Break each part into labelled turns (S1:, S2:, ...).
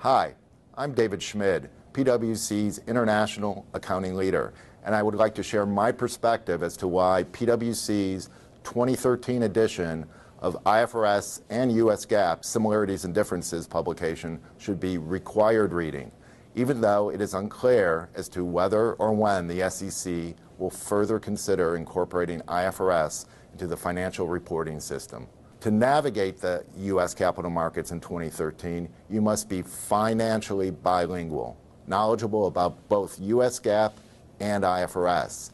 S1: Hi, I'm David Schmid, PwC's International Accounting Leader, and I would like to share my perspective as to why PwC's 2013 edition of IFRS and US GAAP Similarities and Differences publication should be required reading, even though it is unclear as to whether or when the SEC will further consider incorporating IFRS into the financial reporting system. To navigate the U.S. capital markets in 2013, you must be financially bilingual, knowledgeable about both U.S. GAAP and IFRS.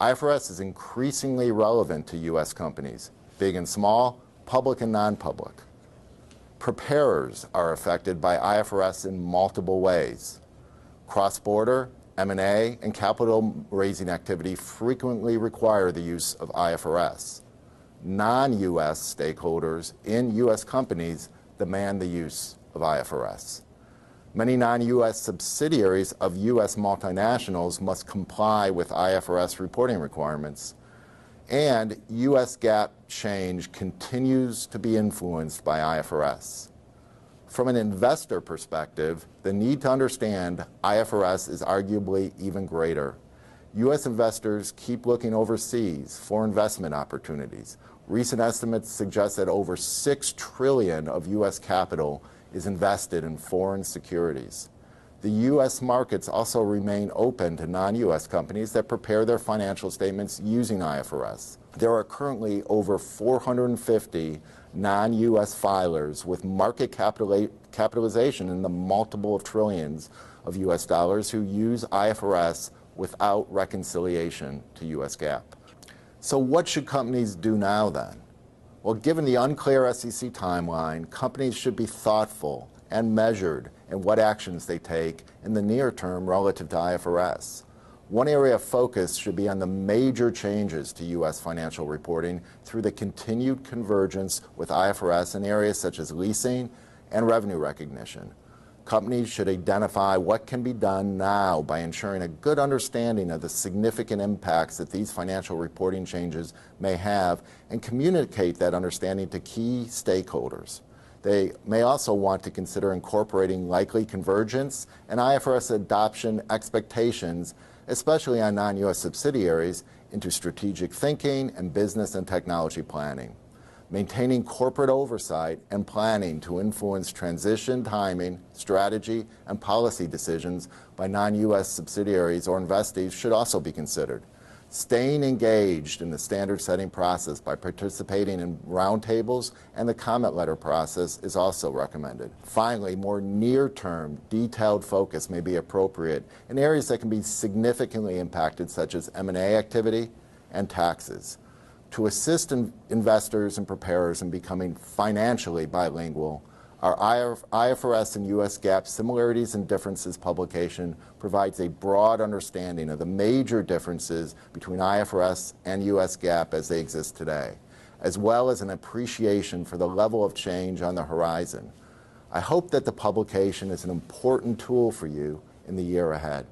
S1: IFRS is increasingly relevant to U.S. companies, big and small, public and non-public. Preparers are affected by IFRS in multiple ways. Cross-border, M&A, and capital raising activity frequently require the use of IFRS. Non-U.S. stakeholders in U.S. companies demand the use of IFRS. Many non-U.S. subsidiaries of U.S. multinationals must comply with IFRS reporting requirements, and U.S. GAAP change continues to be influenced by IFRS. From an investor perspective, the need to understand IFRS is arguably even greater. U.S. investors keep looking overseas for investment opportunities. Recent estimates suggest that over $6 trillion of U.S. capital is invested in foreign securities. The U.S. markets also remain open to non-U.S. companies that prepare their financial statements using IFRS. There are currently over 450 non-U.S. filers with market capitalization in the multiple of trillions of U.S. dollars who use IFRS without reconciliation to U.S. GAAP. So what should companies do now then? Well, given the unclear SEC timeline, companies should be thoughtful and measured in what actions they take in the near term relative to IFRS. One area of focus should be on the major changes to U.S. financial reporting through the continued convergence with IFRS in areas such as leasing and revenue recognition. Companies should identify what can be done now by ensuring a good understanding of the significant impacts that these financial reporting changes may have and communicate that understanding to key stakeholders. They may also want to consider incorporating likely convergence and IFRS adoption expectations, especially on non-U.S. subsidiaries, into strategic thinking and business and technology planning. Maintaining corporate oversight and planning to influence transition timing, strategy, and policy decisions by non-U.S. subsidiaries or investees should also be considered. Staying engaged in the standard-setting process by participating in roundtables and the comment letter process is also recommended. Finally, more near-term, detailed focus may be appropriate in areas that can be significantly impacted, such as M&A activity and taxes. To assist investors and preparers in becoming financially bilingual, our IFRS and US GAAP Similarities and Differences publication provides a broad understanding of the major differences between IFRS and US GAAP as they exist today, as well as an appreciation for the level of change on the horizon. I hope that the publication is an important tool for you in the year ahead.